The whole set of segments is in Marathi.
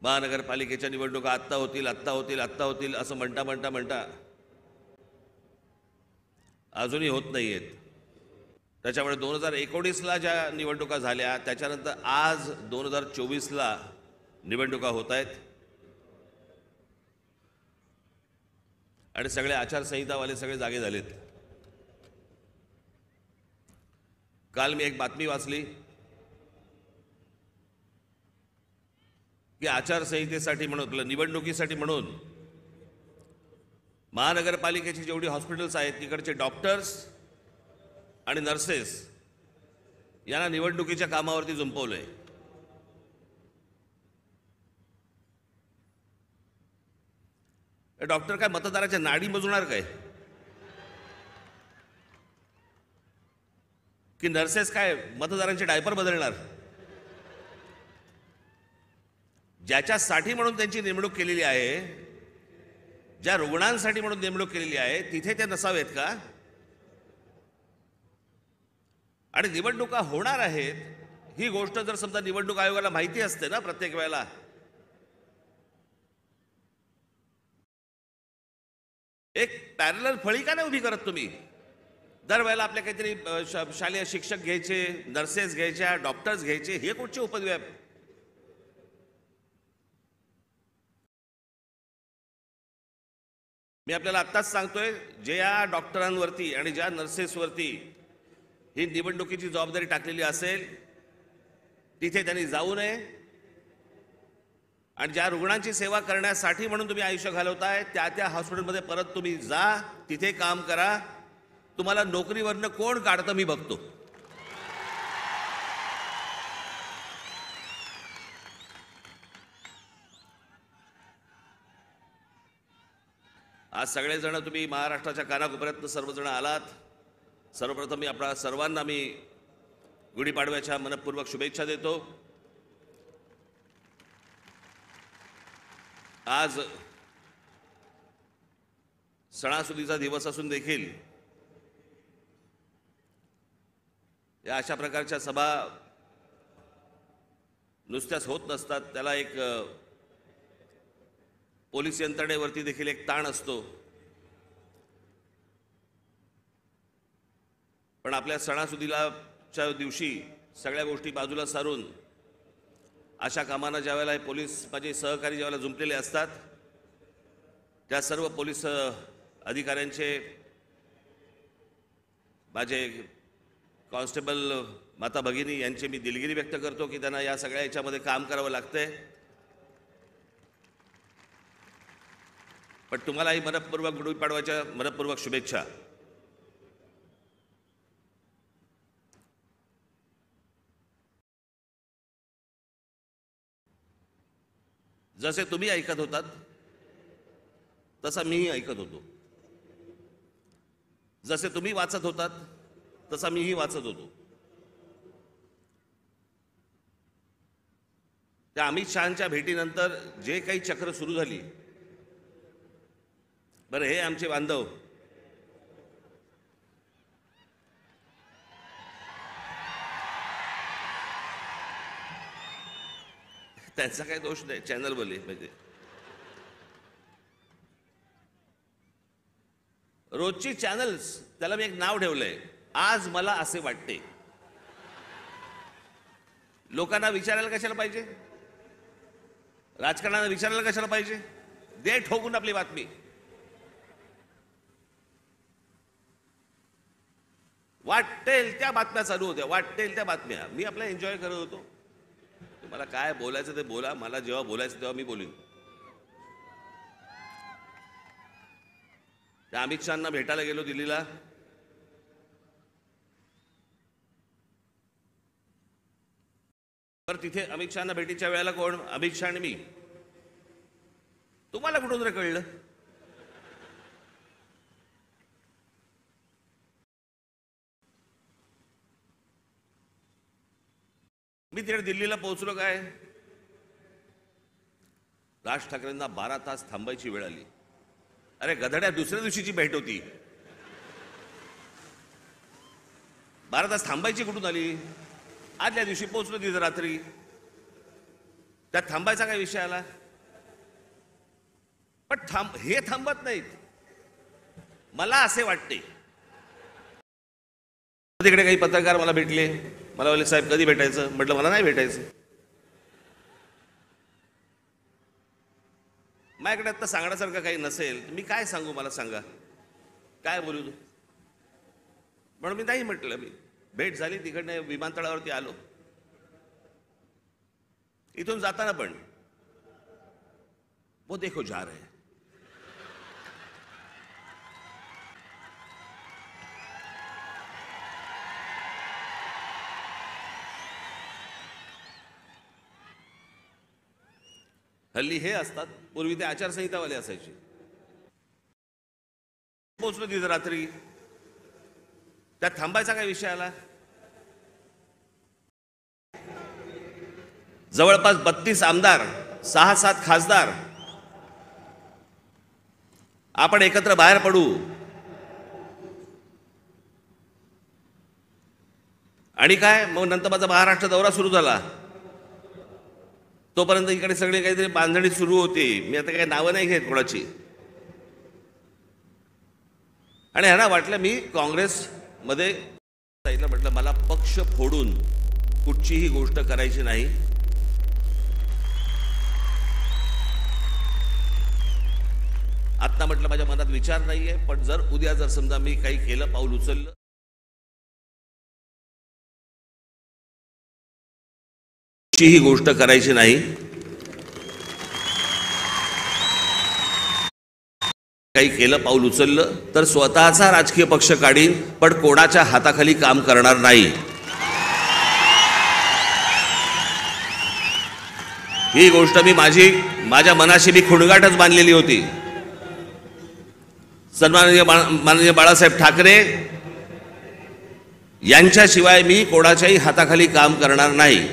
महानगरपालिकेच्या निवडणुका आत्ता होतील असं म्हणता अजूनही होत नाहीयेत. त्याच्यामुळे 2019ला ज्या निवडणुका झाल्या त्याच्यानंतर आज 2024ला निवडणुका होत आहेत आणि सगळे आचारसंहितावाले सगळे जागे झालेत. काल मी एक बातमी वाचली की आचारसंहितेसाठी म्हणून निवडणुकीसाठी म्हणून महानगरपालिकेची जेवढी हॉस्पिटल्स आहेत तिकडचे डॉक्टर्स आणि नर्सेस यांना निवडणुकीच्या कामावरती जुंपवलंय. डॉक्टर काय मतदाराच्या नाडी मोजणार काय की नर्सेस काय मतदारांचे डायपर बदलणार? ज्याच्यासाठी म्हणून त्यांची नेमणूक केलेली आहे, ज्या रुग्णांसाठी म्हणून नेमणूक केलेली आहे तिथे ते नसावेत का? आणि निवडणुका होणार आहेत ही गोष्ट जर समजा निवडणूक आयोगाला माहिती असते ना प्रत्येक वेळेला, एक पॅरलल फळी का नाही उभी करत तुम्ही? दरवेळेला आपल्या काहीतरी शालेय शिक्षक घ्यायचे, नर्सेस घ्यायच्या, डॉक्टर्स घ्यायचे, हे कुठचे उपद्व्याप? मी आपल्याला आत्ताच सांगतोय, ज्या डॉक्टरांवरती आणि ज्या नर्सेसवरती ही निवडणुकीची जबाबदारी टाकलेली असेल तिथे त्यांनी जाऊ नये. आणि ज्या रुग्णांची सेवा करण्यासाठी म्हणून तुम्ही आयुष्य घालवताय त्या हॉस्पिटलमध्ये परत तुम्ही जा, तिथे काम करा. तुम्हाला नोकरीवरनं कोण काढतं मी बघतो. आज सगळेजण तुम्ही महाराष्ट्राच्या कानाकोपऱ्यातनं सर्वजण आलात. सर्वप्रथम मी आपल्या सर्वांना मी गुढीपाडव्याच्या मनपूर्वक शुभेच्छा देतो. आज सणासुदीचा दिवस असून देखील या अशा प्रकारच्या सभा नुसत्याच होत नसतात. त्याला एक पोलीस यंत्रणेवरती देखील एक ताण असतो. पण आपल्या सणासुदीलाच्या दिवशी सगळ्या गोष्टी बाजूला सारून अशा कामांना ज्यावेळेला पोलीस माझे सहकारी ज्यावेळेला जुंपलेले असतात त्या सर्व पोलीस अधिकाऱ्यांचे, माझे कॉन्स्टेबल माता भगिनी यांचे मी दिलगिरी व्यक्त करतो की त्यांना या सगळ्या याच्यामध्ये काम करावं लागतंय. पण तुम्हालाही मनपूर्वक गुढीपाडव्याच्या मनपूर्वक शुभेच्छा. जसे तुम्ही ऐकत होतात तसा मीही ऐकत होतो. जसे तुम्ही वाचत होतात तसा मीही वाचत होतो. त्या अमित शहांच्या भेटीनंतर जे काही चक्र सुरू झाली, बरं हे आमचे बांधव त्यांचा काही दोष नाही, चॅनल बोले म्हणजे रोजची चॅनल्स, त्याला मी एक नाव ठेवलंय, आज मला असे वाटते. लोकांना विचारायला कशाला पाहिजे? राजकारणाला विचारायला कशाला पाहिजे? दे ठोकून आपली बातमी. वाटेल त्या बातम्या चालू होत्या, वाटेल त्या बातम्या. मी आपला एन्जॉय करत होतो. तुम्हाला काय बोलायचं ते बोला, मला जेव्हा बोलायचं तेव्हा मी बोलीन. त्या अमित शहांना भेटायला गेलो दिल्लीला. तर तिथे अमित शहांना भेटीच्या वेळेला कोण? अमित शहा आणि मी. तुम्हाला कुठून रे कळलं? मी तिकडे दिल्लीला पोहोचलो काय, राज ठाकरेंना 12 तास थांबायची वेळ आली. अरे गधड्या, दुसऱ्या दिवशीची भेट होती. 12 तास थांबायची कुठून आली? आदल्या दिवशी पोहोचलो तिथे रात्री. त्यात थांबायचा काय विषय आला? पण हे थांबत नाहीत. मला असे वाटते, तिकडे काही पत्रकार मला भेटले, मला बोलले साहेब कधी भेटायचं? म्हटलं मला नाही भेटायचं. माझ्याकडे आता सांगण्यासारखं काही नसेल तर मी काय सांगू? मला सांगा, काय बोलू तू? म्हणून मी नाही म्हटलं. मी भेट झाली, तिकडनं विमानतळावरती आलो. इथून जाताना पण वो देखो जा रहे हैं. हल्ली हे असतात, पूर्वी ते आचारसंहितावाले असायचे. पोचलो तिथं रात्री, त्यात थांबायचा काय विषय आला? जवळपास 32 आमदार, 6-7 खासदार आपण एकत्र बाहेर पडू आणि काय मग नंतर माझा महाराष्ट्र दौरा सुरू झाला. तोपर्यंत इकडे सगळे काहीतरी बांधणी सुरू होती. मी आता काही नावं नाही घेत कोणाची. आणि ह्यांना वाटलं मी काँग्रेसमध्ये जायला. म्हटलं मला पक्ष फोडून कुठचीही गोष्ट करायची नाही. आता म्हटलं माझ्या मनात विचार नाहीये, पण जर उद्या जर समजा मी काही केलं, पाऊल उचललं, ही गोष्ट करायची नाही. काही केलं, पाऊल उचललं तर स्वतःचा राजकीय पक्ष काढीन, पण कोणाच्या हाताखाली काम करणार नाही. ही गोष्ट मी माझ्या मनाशी मी खुणगाटच बांधलेली होती. माननीय बाळासाहेब ठाकरे यांच्याशिवाय मी कोणाच्याही हाताखाली काम करणार नाही.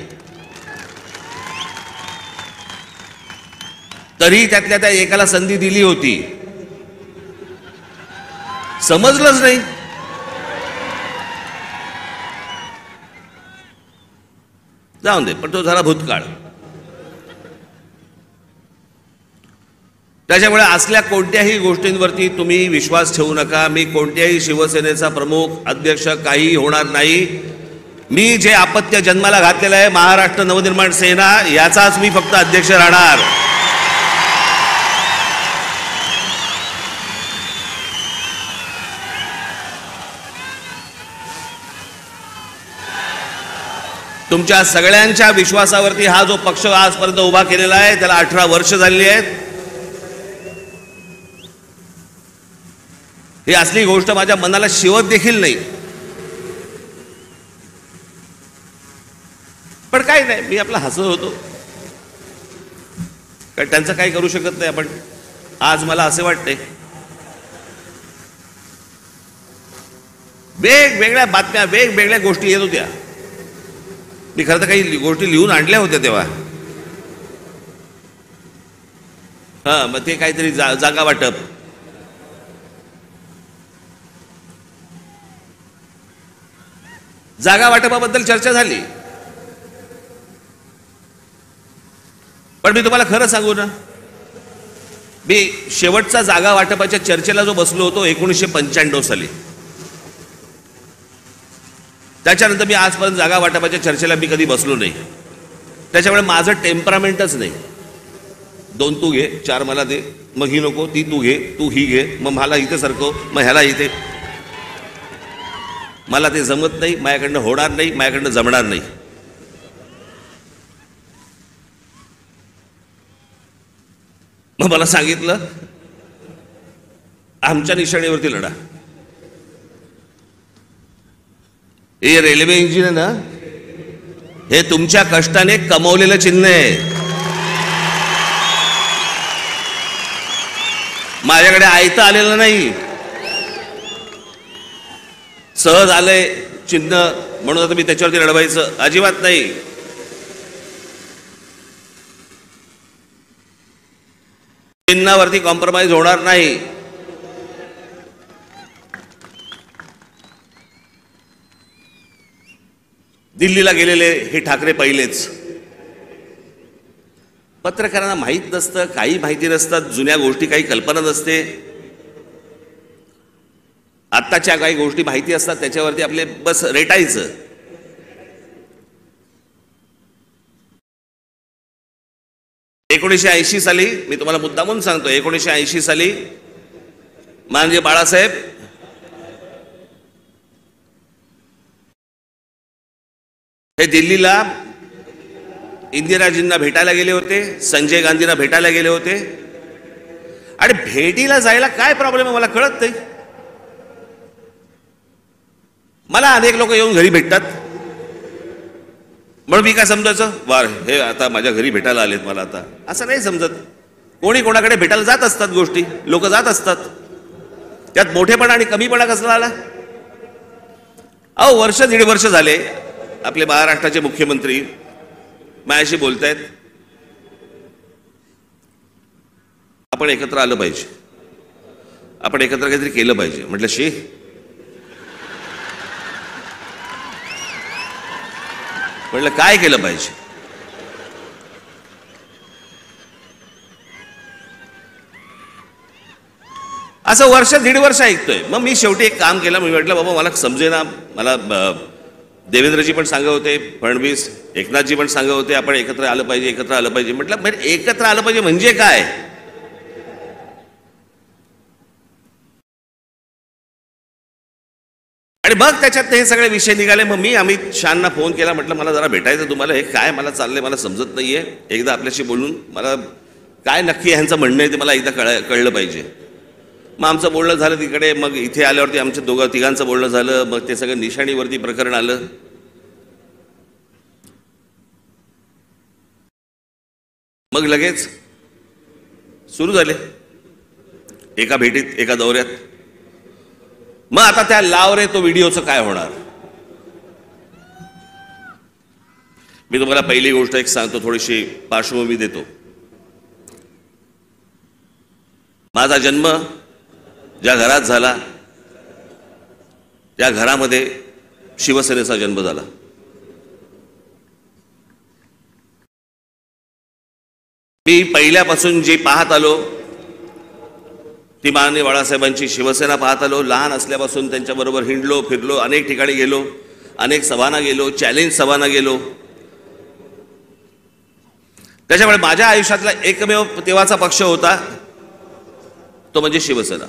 तरी त्यातल्या त्या एकाला संधी दिली होती, समजलंच नाही. जाऊन दे, पण तो झाला भूतकाळ. त्याच्यामुळे असल्या कोणत्याही गोष्टींवरती तुम्ही विश्वास ठेवू नका. मी कोणत्याही शिवसेनेचा प्रमुख अध्यक्ष काही होणार नाही. मी जे अपत्य जन्माला घातलेलं आहे, महाराष्ट्र नवनिर्माण सेना, याचाच मी फक्त अध्यक्ष राहणार. तुमच्या सगळ्यांच्या विश्वासावरती हा जो पक्ष आजपर्यंत उभा केलेला आहे, त्याला 18 वर्ष झालेली आहेत. ही असली गोष्ट माझ्या मनाला शिवत देखील नाही. पण काही नाही, मी आपला हसत होतो, कारण त्यांचं काही करू शकत नाही आपण. आज मला असे वाटते, वेगवेगळ्या बातम्या, वेगवेगळ्या गोष्टी येत होत्या. मी खरं तर काही गोष्टी लिहून आणल्या होत्या तेव्हा. मग ते काहीतरी जागा वाटप, जागा वाटपाबद्दल चर्चा झाली. पण मी तुम्हाला खरं सांगू ना, मी शेवटचा जागा वाटपाच्या चर्चेला जो बसलो होतो 1995 साली, त्याच्यानंतर मी आजपर्यंत जागा वाटपाच्या चर्चेला मी कधी बसलो नाही. त्याच्यामुळे माझं टेम्परामेंटच नाही. 2 तू घे, 4 मला दे, मग ही नको, ती तू घे, तू ही घे, मग मला इथे सरकव, मग ह्याला इथे. मला ते जमत नाही, माझ्याकडनं होणार नाही, माझ्याकडनं जमणार नाही. मग मला सांगितलं आमच्या निशाणीवरती लढा. हे रेल्वे इंजिन आहे ना, हे तुमच्या कष्टाने कमवलेलं चिन्ह आहे. माझ्याकडे आयतं आलेलं नाही, सहज आलंय चिन्ह म्हणून आता मी त्याच्यावरती लढवायचं अजिबात नाही. चिन्हावरती कॉम्प्रोमाइज होणार नाही. दिल्लीला गेलेले हे ठाकरे पहिलेच. पत्रकारांना माहीत नसतं, काही माहिती नसतात, जुन्या गोष्टी काही कल्पना नसते. आत्ताच्या काही गोष्टी माहिती असतात त्याच्यावरती आपले बस रेटायचं. एकोणीसशे साली मी तुम्हाला मुद्दामून सांगतो, 1980 साली माननीय बाळासाहेब हे दिल्लीला इंदिराजींना भेटायला गेले होते, संजय गांधींना भेटायला गेले होते. आणि भेटीला जायला काय प्रॉब्लेम आहे मला कळत नाही. मला अनेक लोक येऊन घरी भेटतात, म्हणून मी काय समजायचं, वार हे आता माझ्या घरी भेटायला आलेत मला, आता असं नाही समजत. कोणी कोणाकडे भेटायला जात असतात, गोष्टी लोक जात असतात, त्यात मोठेपणा आणि कमीपणा कसला आला. अहो वर्ष दीड वर्ष झाले आपले महाराष्ट्राचे मुख्यमंत्री माझ्याशी बोलतायत, आपण एकत्र आलं पाहिजे, आपण एकत्र काहीतरी केलं पाहिजे. म्हटलं शी, म्हटलं काय केलं पाहिजे. असं वर्ष दीड वर्ष ऐकतोय. मग मी शेवटी एक काम केलं, मी म्हटलं बाबा मला समजेना, मला देवेंद्रजी पण सांगत होते, फडणवीस एकनाथजी पण सांगत होते आपण एकत्र आलं पाहिजे, एकत्र आलं पाहिजे. म्हटलं एकत्र आलं पाहिजे म्हणजे काय. आणि मग त्याच्यात हे सगळे विषय निघाले. मग मी अमित शहांना फोन केला, म्हटलं मला जरा भेटायचं तुम्हाला, हे काय मला चाललंय मला समजत नाहीये, एकदा आपल्याशी बोलून मला काय नक्की ह्यांचं म्हणणं आहे ते मला एकदा कळलं पाहिजे. मग आमचं बोलणं झालं तिकडे, मग इथे आल्यावरती आमच्या तिघांचं बोलणं झालं. मग ते सगळं निशाणीवरती प्रकरण आलं. मग लगेच सुरू झाले एका भेटीत, एका दौऱ्यात. मग आता त्या लाव रे तो व्हिडिओचं काय होणार. मी तुम्हाला पहिली गोष्ट एक सांगतो, थोडीशी पार्श्वभूमी देतो. माझा जन्म ज्या घरात झाला त्या घरामध्ये शिवसेनेचा जन्म झाला. मी पहिल्यापासून जे पाहत आलो ती माननीय बाळासाहेबांची शिवसेना पाहत आलो. लहान असल्यापासून त्यांच्याबरोबर हिंडलो, फिरलो, अनेक ठिकाणी गेलो, अनेक सभांना गेलो, चॅलेंज सभांना गेलो. त्याच्यामुळे माझ्या आयुष्यातला एकमेव तेव्हाचा पक्ष होता तो म्हणजे शिवसेना.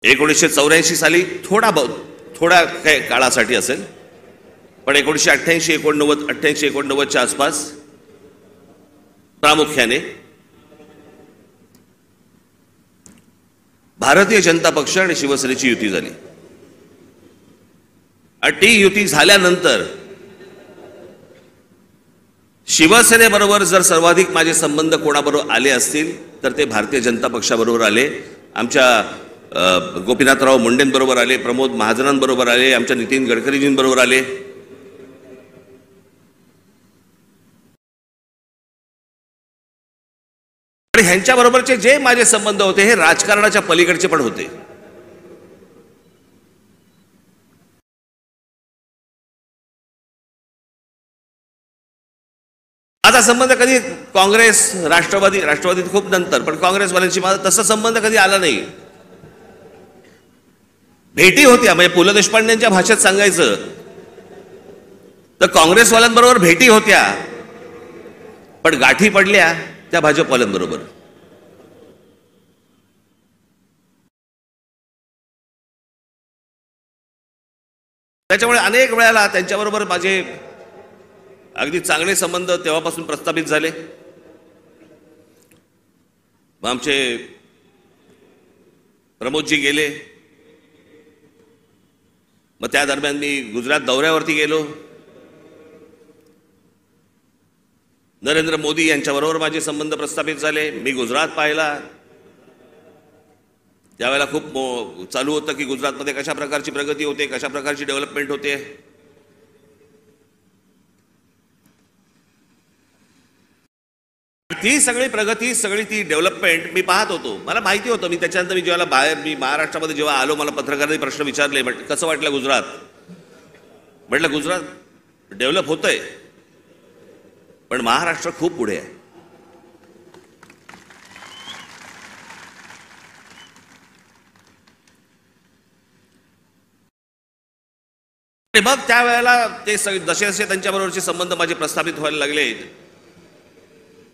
1984 साली थोडा काही काळासाठी असेल, पण 1988 1989च्या आसपास प्रामुख्याने भारतीय जनता पक्ष आणि शिवसेनेची युती झाली. आणि ती युती झाल्यानंतर शिवसेनेबरोबर जर सर्वाधिक माझे संबंध कोणाबरोबर आले असतील तर ते भारतीय जनता पक्षाबरोबर आले. आमच्या गोपीनाथराव मुंडेंबरोबर आले, प्रमोद महाजनांबरोबर आले, आमच्या नितीन गडकरीजींबरोबर आले. आणि ह्यांच्याबरोबरचे जे माझे संबंध होते हे राजकारणाच्या पलीकडचे पण होते. माझा संबंध कधी काँग्रेस राष्ट्रवादीत खूप नंतर, पण काँग्रेसवाल्यांशी माझा तसा संबंध कधी आला नाही. भेटी होत्या, म्हणजे पु ल देशपांडेंच्या भाषेत सांगायचं तर काँग्रेसवाल्यांबरोबर भेटी होत्या, पण गाठी पडल्या त्या भाजपवाल्यांबरोबर. त्याच्यामुळे अनेक वेळेला त्यांच्याबरोबर माझे अगदी चांगले संबंध तेव्हापासून प्रस्थापित झाले. मग आमचे प्रमोदजी गेले, मग त्या दरम्यान मी गुजरात दौऱ्यावरती गेलो. नरेंद्र मोदी यांच्याबरोबर माझे संबंध प्रस्थापित झाले. मी गुजरात पाहिला, त्यावेळेला खूप चालू होतं की गुजरातमध्ये कशा प्रकारची प्रगती होते, कशा प्रकारची डेव्हलपमेंट होते. ती सगळी प्रगती, सगळी ती डेव्हलपमेंट मी पाहत होतो. मला माहिती होतं. मी त्याच्यानंतर मी महाराष्ट्रामध्ये जेव्हा आलो, मला पत्रकारांनी प्रश्न विचारले, कसं वाटलं गुजरात. म्हटलं गुजरात डेव्हलप होतंय, पण महाराष्ट्र खूप पुढे आहे. मग त्यावेळेला ते जसे जसे त्यांच्याबरोबरचे संबंध माझे प्रस्थापित व्हायला लागले,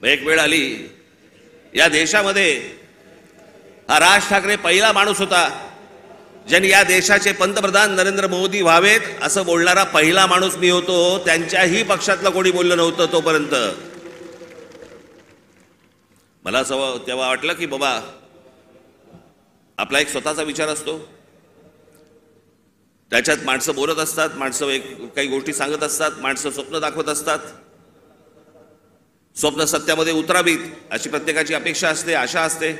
एक वेळ आली या देशामध्ये हा राज ठाकरे पहिला माणूस होता ज्यांनी या देशाचे पंतप्रधान नरेंद्र मोदी व्हावेत असं बोलणारा पहिला माणूस मी होतो. त्यांच्याही पक्षातलं कोणी बोललं नव्हतं तोपर्यंत. मला असं तेव्हा वाटलं की बाबा आपला एक स्वतःचा विचार असतो, त्याच्यात माणसं बोलत असतात, माणसं काही गोष्टी सांगत असतात, माणसं स्वप्न दाखवत असतात. स्वप्न सत्यामध्ये उतरावीत अशी प्रत्येकाची अपेक्षा असते, आशा असते.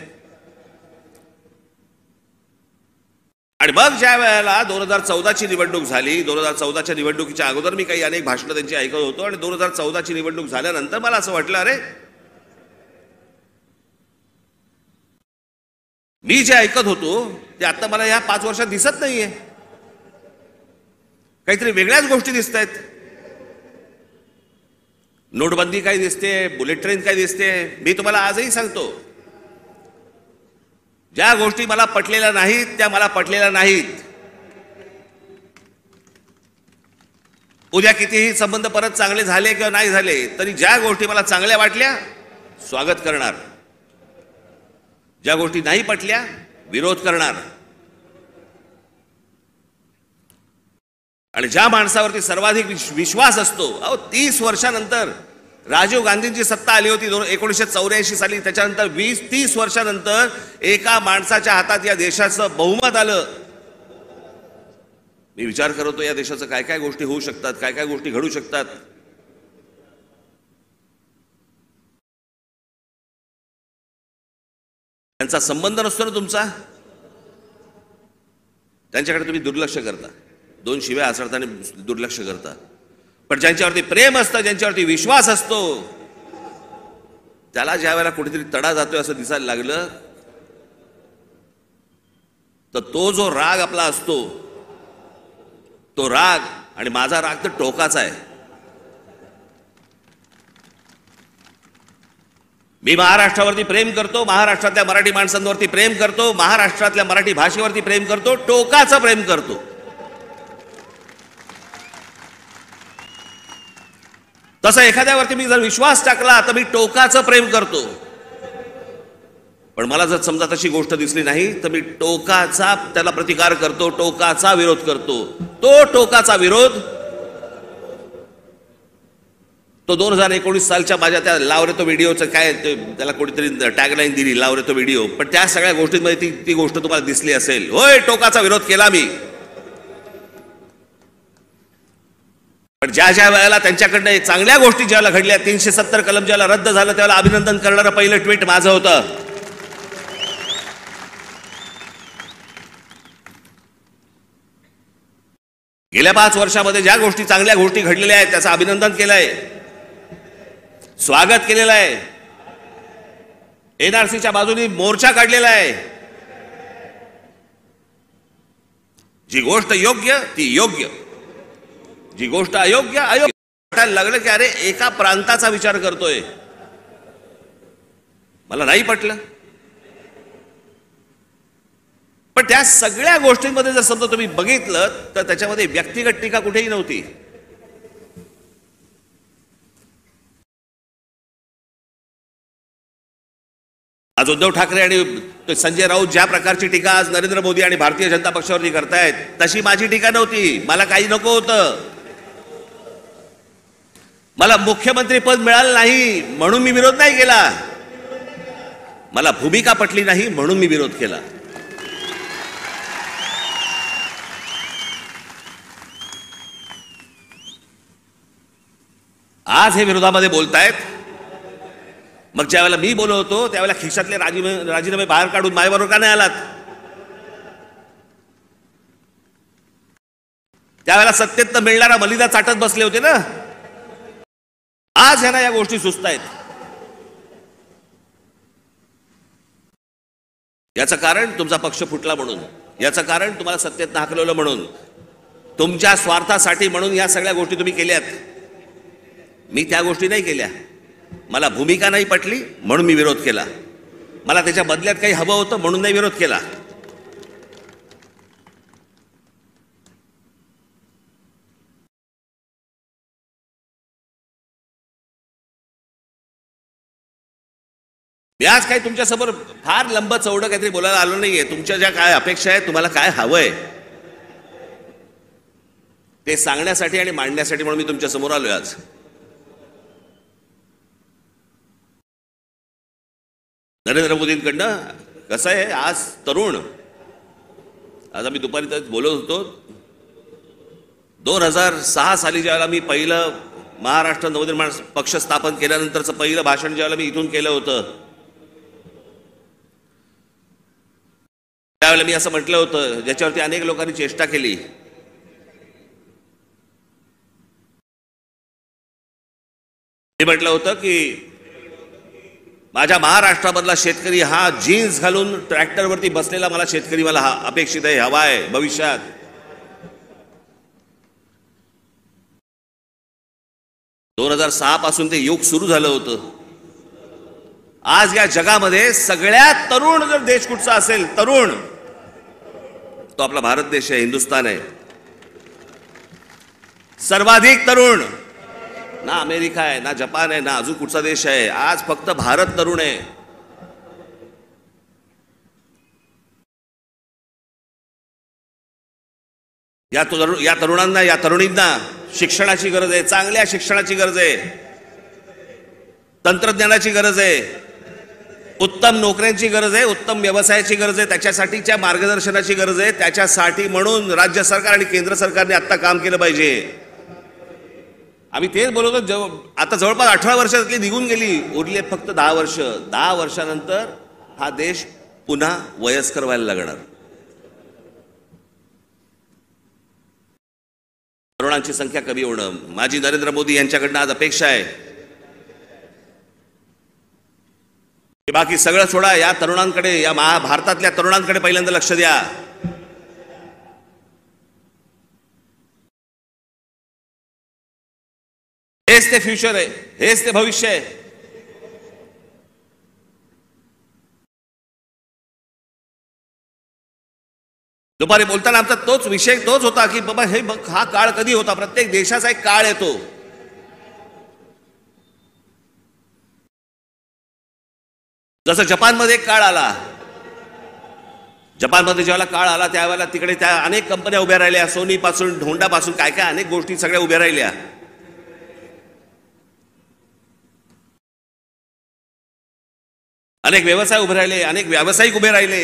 आणि मग ज्या वेळेला 2014ची निवडणूक झाली, 2014च्या निवडणुकीच्या अगोदर मी काही अनेक भाषणं त्यांची ऐकत होतो, आणि 2014ची निवडणूक झाल्यानंतर मला असं वाटलं, अरे मी जे ऐकत होतो ते आता मला या 5 वर्षात दिसत नाहीये. काहीतरी वेगळ्याच गोष्टी दिसत आहेत. नोटबंदी काय दिसते, बुलेट ट्रेन काय दिसते. मी तुम्हाला आजही सांगतो, ज्या गोष्टी मला पटलेल्या नाहीत त्या मला पटलेल्या नाहीत. उद्या कितीही संबंध परत चांगले झाले किंवा नाही झाले तरी ज्या गोष्टी मला चांगल्या वाटल्या स्वागत करणार, ज्या गोष्टी नाही पटल्या विरोध करणार. आणि ज्या माणसावरती सर्वाधिक विश्वास असतो, 30 वर्षानंतर राजीव गांधींची सत्ता आली होती 1984 साली, त्याच्यानंतर 20-30 वर्षानंतर एका माणसाच्या हातात या देशाचं बहुमत आलं. मी विचार करतो या देशाचं काय काय गोष्टी होऊ शकतात, काय काय गोष्टी घडू शकतात. त्यांचा संबंध नसतो ना तुमचा, त्यांच्याकडे तुम्ही दुर्लक्ष करता, 2 शिव्या आसळताना दुर्लक्ष करता. पण ज्यांच्यावरती प्रेम असतं, ज्यांच्यावरती विश्वास असतो, त्याला ज्या वेळेला कुठेतरी तडा जातोय असं दिसायला लागलं तर तो जो राग आपला असतो, तो राग, आणि माझा राग तर टोकाचा आहे. मी महाराष्ट्रावरती प्रेम करतो, महाराष्ट्रातल्या मराठी माणसांवरती प्रेम करतो, महाराष्ट्रातल्या मराठी भाषेवरती प्रेम करतो, टोकाचं प्रेम करतो. तसं एखाद्यावरती मी जर विश्वास टाकला तर मी टोकाचं प्रेम करतो. पण मला जर समजा तशी गोष्ट दिसली नाही तर मी टोकाचा त्याला प्रतिकार करतो, टोकाचा विरोध करतो. तो टोकाचा विरोध तो 2019 सालच्या माझ्या त्या लावरे तो व्हिडिओचं काय त्याला कोणीतरी टॅगलाईन दिली, लावरे तो व्हिडिओ, पण त्या सगळ्या गोष्टींमध्ये ती गोष्ट तुम्हाला दिसली असेल. होय, टोकाचा विरोध केला मी. पण ज्या ज्या वेळेला त्यांच्याकडनं चांगल्या गोष्टी ज्यावेळेला घडल्या, 370 कलम ज्यावेळेला रद्द झालं त्यावेळेला अभिनंदन करणारं पहिलं ट्विट माझं होतं. गेल्या 5 वर्षामध्ये ज्या गोष्टी चांगल्या गोष्टी घडलेल्या आहेत त्याचं अभिनंदन केलंय, स्वागत केलेलं आहे. एनआरसीच्या बाजूने मोर्चा काढलेला आहे. जी गोष्ट योग्य ती योग्य, जी गोष्ट अयोग्य अयोग्य. वाटायला लागलं की अरे एका प्रांताचा विचार करतोय, मला नाही पटलं. पण त्या सगळ्या गोष्टींमध्ये जर समजा तुम्ही बघितलं तर त्याच्यामध्ये व्यक्तिगत टीका कुठेही नव्हती. आज उद्धव ठाकरे आणि संजय राऊत ज्या प्रकारची टीका आज नरेंद्र मोदी आणि भारतीय जनता पक्षावरती करतायत तशी माझी टीका नव्हती. मला काही नको होतं, मला मुख्यमंत्री पद मिळालं नाही म्हणून मी विरोध नाही केला, मला भूमिका पटली नाही म्हणून मी विरोध केला. आज हे विरोधामध्ये बोलतायत. मग ज्या वेळेला मी बोलत होतो त्यावेळेला खिशातले राजीनामे बाहेर काढून माझ्याबरोबर का नाही आलात? त्यावेळेला सत्तेत मिळणारा मलिदा चाटत बसले होते ना. आज ह्यांना या गोष्टी सुचतायत. याचं कारण तुमचा पक्ष फुटला म्हणून, याचं कारण तुम्हाला सत्तेत हाकलवलं म्हणून. तुमच्या स्वार्थासाठी म्हणून या सगळ्या गोष्टी तुम्ही केल्यात. मी त्या गोष्टी नाही केल्या. मला भूमिका नाही पटली म्हणून मी विरोध केला. मला त्याच्या बदल्यात काही हवं होतं म्हणून नाही विरोध केला. मी आज काही तुमच्यासमोर फार लंब चौडं काहीतरी बोलायला आलो नाहीये. तुमच्या ज्या काय अपेक्षा आहेत, तुम्हाला काय हवंय ते सांगण्यासाठी आणि मांडण्यासाठी म्हणून मी तुमच्या समोर आलोय आज. नरेंद्र मोदींकडनं कसं आहे, आज तरुण, आज आम्ही दुपारी तर बोलत होतो, 2006 साली ज्यावेळेला मी पहिलं महाराष्ट्र नवनिर्माण पक्ष स्थापन केल्यानंतरचं पहिलं भाषण ज्यावेळेला मी इथून केलं होतं, त्यावेळेला मी असं म्हटलं होतं, ज्याच्यावरती अनेक लोकांनी चेष्टा केली. मी म्हटलं होतं की माझ्या महाराष्ट्रामधला शेतकरी हा जीन्स घालून ट्रॅक्टरवरती बसलेला मला शेतकरी मला अपेक्षित आहे, हवा आहे भविष्यात. दोन 2006 पासून ते युग सुरू झालं होतं. आज या जगामध्ये सगळ्यात तरुण जर देश कुठचा असेल, तरुण, तो आपला भारत देश आहे, हिंदुस्थान आहे. सर्वाधिक तरुण ना अमेरिका आहे, ना जपान आहे, ना अजून कुठचा देश आहे. आज फक्त भारत तरुण आहे. या तरुणांना, या तरुणींना शिक्षणाची गरज आहे, चांगल्या शिक्षणाची गरज आहे, तंत्रज्ञानाची गरज आहे, उत्तम नोकऱ्यांची गरज आहे, उत्तम व्यवसायाची गरज आहे, त्याच्यासाठीच्या मार्गदर्शनाची गरज आहे. त्याच्यासाठी म्हणून राज्य सरकार आणि केंद्र सरकारने आता काम केलं पाहिजे. आम्ही तेच बोलतो. आता जवळपास 18 वर्ष त्यातली निघून गेली, उरले फक्त 10 वर्ष. 10 वर्षानंतर हा देश पुन्हा वयस्कर व्हायला लागणार. तरुणांची संख्या कमी होणं माझी नरेंद्र मोदी यांच्याकडनं आज अपेक्षा आहे. बाकी सगळं सोडा, या तरुणांकडे, या भारतातल्या तरुणांकडे पहिल्यांदा लक्ष द्या. हेच ते फ्युचर आहे, हेच ते भविष्य आहे. दुपारी बोलताना आमचा तोच विषय तोच होता की बाबा हे बघ, हा काळ कधी होता. प्रत्येक देशाचा एक काळ येतो. जसं जपानमध्ये एक काळ आला. जपानमध्ये ज्यावेळेला काळ आला त्यावेळेला तिकडे त्या अनेक कंपन्या उभ्या राहिल्या, सोनी पासून, होंडा पासून, काय काय अनेक गोष्टी सगळ्या उभ्या राहिल्या. अनेक व्यवसाय उभे राहिले, अनेक व्यावसायिक उभे राहिले.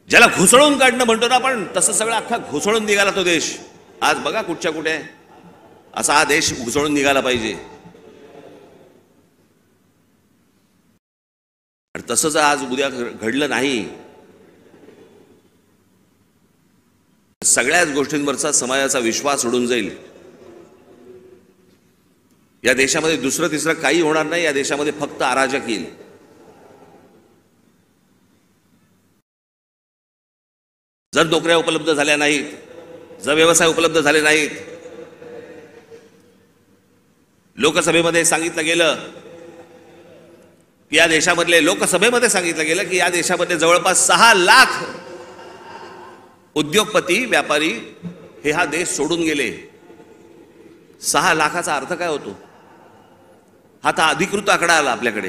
ज्याला घुसळून काढणं म्हणतो ना आपण, तसं सगळं अख्खा घुसळून निघाला तो देश. आज बघा कुठच्या कुठे असा हा देश घुसळून निघाला पाहिजे. तसं जर आज उद्या घडलं नाही, सगळ्याच गोष्टींवरचा समाजाचा विश्वास उडून जाईल. या देशामध्ये दुसरं तिसरं काही होणार नाही. या देशामध्ये फक्त अराजक येईल. जर नोकऱ्या उपलब्ध झाल्या नाहीत, जर व्यवसाय उपलब्ध झाले नाहीत, लोकसभेमध्ये सांगितलं गेलं की या देशामधले, लोकसभेमध्ये सांगितलं गेलं की या देशामध्ये जवळपास 6 लाख उद्योगपती, व्यापारी हे हा देश सोडून गेले. 6 लाखाचा अर्थ काय होतो? हा तर अधिकृत आकडा आला आपल्याकडे,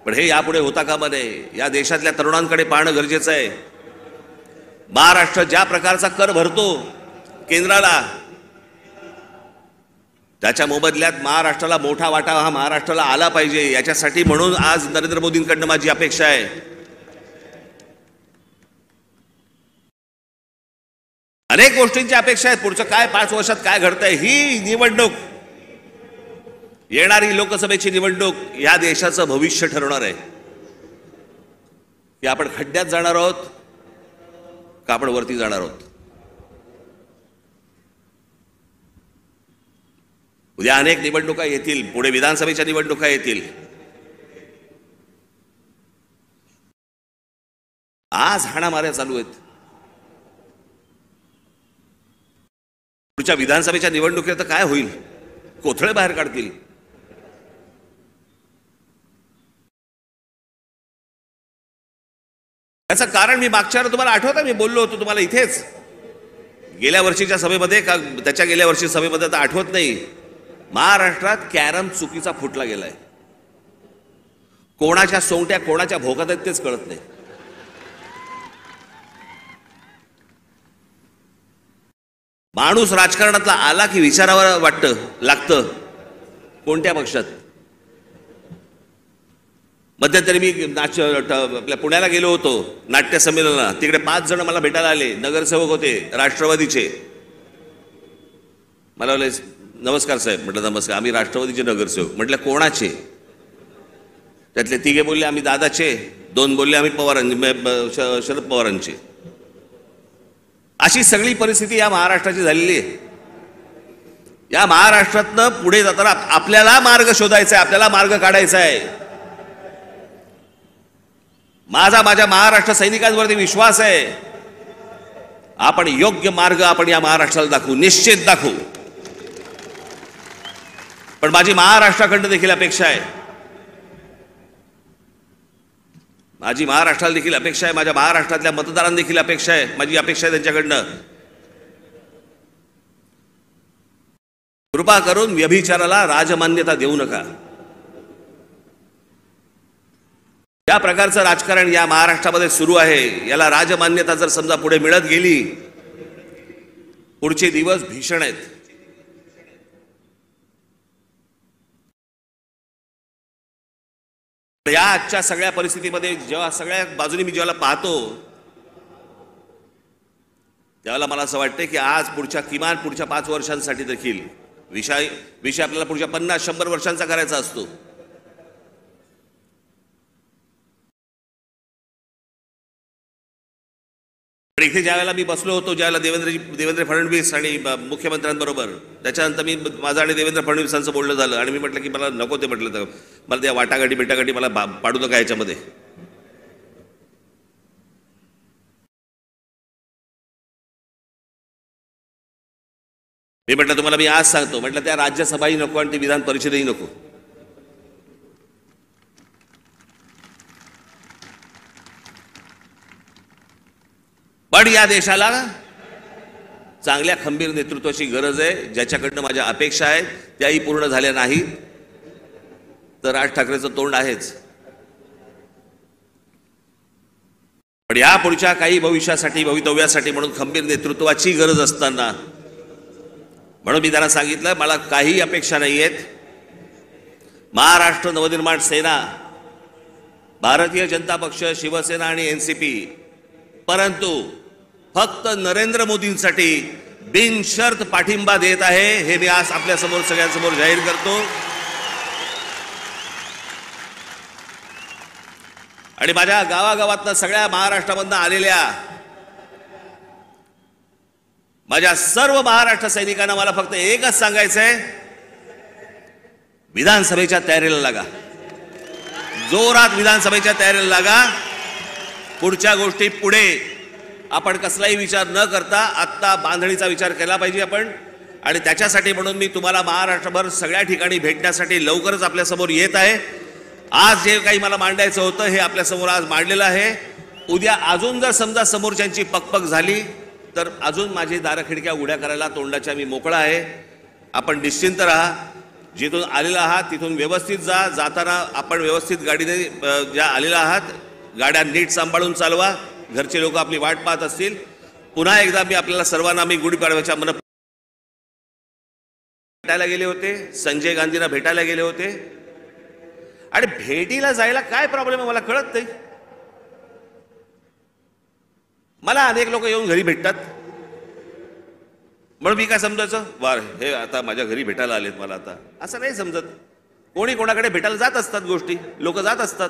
पण हे यापुढे होता कामा नये. या देशातल्या तरुणांकडे पाहणं गरजेचं आहे. महाराष्ट्र ज्या प्रकारचा कर भरतो केंद्राला, त्याच्या मोबदल्यात महाराष्ट्राला मोठा वाटा हा महाराष्ट्राला आला पाहिजे. याच्यासाठी म्हणून आज नरेंद्र मोदींकडनं माझी अपेक्षा आहे. अनेक गोष्टींची अपेक्षा आहे. पुढचं काय 5 वर्षात काय घडतंय, ही निवडणूक, येणारी लोकसभेची निवडणूक या देशाचं भविष्य ठरवणार आहे. की आपण खड्ड्यात जाणार आहोत का आपण वरती जाणार आहोत. उद्या अनेक निवडणुका येतील, पुढे विधानसभेच्या निवडणुका येतील. आज हाणामाऱ्या चालू आहेत. पुढच्या विधानसभेच्या निवडणुकीत काय होईल? कोथळे बाहेर काढतील. याचं कारण मी मागच्या वेळेला तुम्हाला आठवतं, मी बोललो होतो तुम्हाला इथेच गेल्या वर्षीच्या सभेमध्ये का त्याच्या गेल्या वर्षी सभेमध्ये तर आठवत नाही. महाराष्ट्रात कॅरम चुकीचा फुटला गेलाय. कोणाच्या सोंगट्या कोणाच्या भोकात आहेत तेच कळत नाही. माणूस राजकारणातला आला की विचारावर लागतं कोणत्या पक्षात. मध्यंतरी मी आपल्या पुण्याला गेलो होतो नाट्य संमेलनाला. तिकडे 5 जण मला भेटायला आले, नगरसेवक होते राष्ट्रवादीचे. मला बोलले नमस्कार साहेब. म्हटलं नमस्कार, आम्ही राष्ट्रवादीचे नगरसेवक. म्हटलं कोणाचे? त्यातले 3 बोलले आम्ही दादाचे, 2 बोलले आम्ही शरद पवारांचे. अशी सगळी परिस्थिती या महाराष्ट्राची झालेली आहे. या महाराष्ट्रातनं पुढे जाताना आपल्याला मार्ग शोधायचा आहे, आपल्याला मार्ग काढायचा आहे. माझ्या महाराष्ट्र सैनिकांवरती विश्वास आहे. आपण योग्य मार्ग आपण या महाराष्ट्राला दाखवू, निश्चित दाखवू. पण माझी महाराष्ट्राकडनं देखील अपेक्षा आहे, माझी महाराष्ट्राला देखील अपेक्षा आहे, माझ्या महाराष्ट्रातल्या मतदारांना देखील अपेक्षा आहे, माझी अपेक्षा आहे त्यांच्याकडनं. कृपा करून व्यभिचाराला राजमान्यता देऊ नका. या प्रकारचं राजकारण या महाराष्ट्रामध्ये सुरू आहे. याला राजमान्यता जर समजा पुढे मिळत गेली, पुढचे दिवस भीषण आहेत. या आजच्या सगळ्या परिस्थितीमध्ये जेव्हा सगळ्या बाजूने मी जेव्हा पाहतो, त्यावेळेला मला असं वाटतं की आज किमान पुढच्या 5 वर्षांसाठी देखील विषय आपल्याला पुढच्या 50-100 वर्षांचा करायचा असतो. पण इथे ज्यावेळेला मी बसलो होतो, ज्यावेळेला देवेंद्र फडणवीस आणि मुख्यमंत्र्यांबरोबर, त्याच्यानंतर माझं आणि देवेंद्र फडणवीसांचं बोलणं झालं आणि मी म्हटलं की मला नको ते, म्हटलं तर मला त्या वाटाघाटी बेटाघाटी मला पाडू नका याच्यामध्ये. मी म्हटलं तुम्हाला मी आज सांगतो, म्हटलं त्या राज्यसभाही नको आणि ती विधान परिषदही नको. पण या देशाला चांगल्या खंबीर नेतृत्वाची गरज आहे, ज्याच्याकडनं माझ्या अपेक्षा आहेत त्याही पूर्ण झाल्या नाहीत तर राज ठाकरेंचं तोंड आहेच. पण या पुढच्या काही भवितव्यासाठी म्हणून खंबीर नेतृत्वाची गरज असताना, म्हणून मी त्यांना सांगितलं मला काही अपेक्षा नाही आहेत. महाराष्ट्र नवनिर्माण सेना, भारतीय जनता पक्ष, शिवसेना आणि एनसीपी, परंतु फक्त नरेंद्र मोदींसाठी बिनशर्त पाठिंबा देत आहे, हे मी आज आपल्या समोर सगळ्यांसमोर जाहीर करतो. आणि माझ्या गावागावातनं सगळ्या महाराष्ट्रामधनं आलेल्या माझ्या सर्व महाराष्ट्र सैनिकांना मला फक्त एकच सांगायचं आहे, विधानसभेच्या तयारीला लागा, जोरात विधानसभेच्या तयारीला लागा. पुढच्या गोष्टी पुढे आपण कसलाही विचार न करता आत्ता बांधणीचा विचार केला पाहिजे आपण. आणि त्याच्यासाठी म्हणून मी तुम्हाला महाराष्ट्रभर सगळ्या ठिकाणी भेटण्यासाठी लवकरच आपल्यासमोर येत आहे. आज जे काही मला मांडायचं होतं हे आपल्यासमोर आज मांडलेलं आहे. उद्या अजून जर समजा समोरच्यांची पकपक झाली तर अजून माझी दारं खिडक्या उघड्या करायला तोंडाच्या मी मोकळा आहे. आपण निश्चिंत राहा. जिथून आलेला आहात तिथून व्यवस्थित जा. जाताना आपण व्यवस्थित गाडीने ज्या आलेला आहात गाड्या नीट सांभाळून चालवा. घरचे लोक आपली वाट पाहत असतील. पुन्हा एकदा मी आपल्याला सर्वांना मी गुढीपाडव्याच्या भेटायला गेले होते, संजय गांधींना भेटायला गेले होते. आणि भेटीला जायला काय प्रॉब्लेम आहे मला कळत नाही. मला अनेक लोक येऊन घरी भेटतात म्हणून मी काय समजायचं वार हे आता माझ्या घरी भेटायला आलेत मला, आता असं नाही समजत. कोणी कोणाकडे भेटायला जात असतात, गोष्टी लोक जात असतात.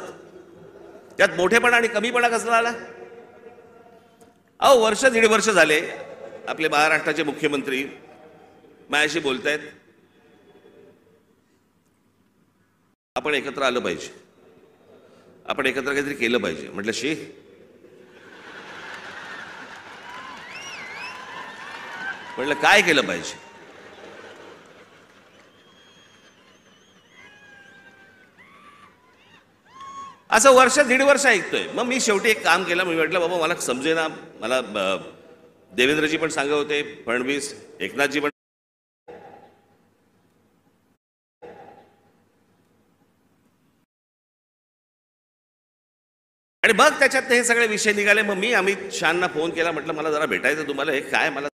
त्यात मोठेपणा आणि कमीपणा कसला आला? अहो 1.5 वर्ष झाले आपले महाराष्ट्राचे मुख्यमंत्री माझ्याशी बोलतायत, आपण एकत्र आलं पाहिजे, आपण एकत्र काहीतरी केलं पाहिजे. म्हटलं शी म्हटलं काय केलं पाहिजे. असं वर्ष दीड वर्ष ऐकतोय. मग मी शेवटी एक काम केलं. मी म्हटलं बाबा मला समजेना. मला देवेंद्रजी पण सांगत होते, फडणवीस, एकनाथजी पण. आणि मग त्याच्यात हे सगळे विषय निघाले. मग मी अमित शहांना फोन केला. म्हटलं मला जरा भेटायचं तुम्हाला. हे काय मला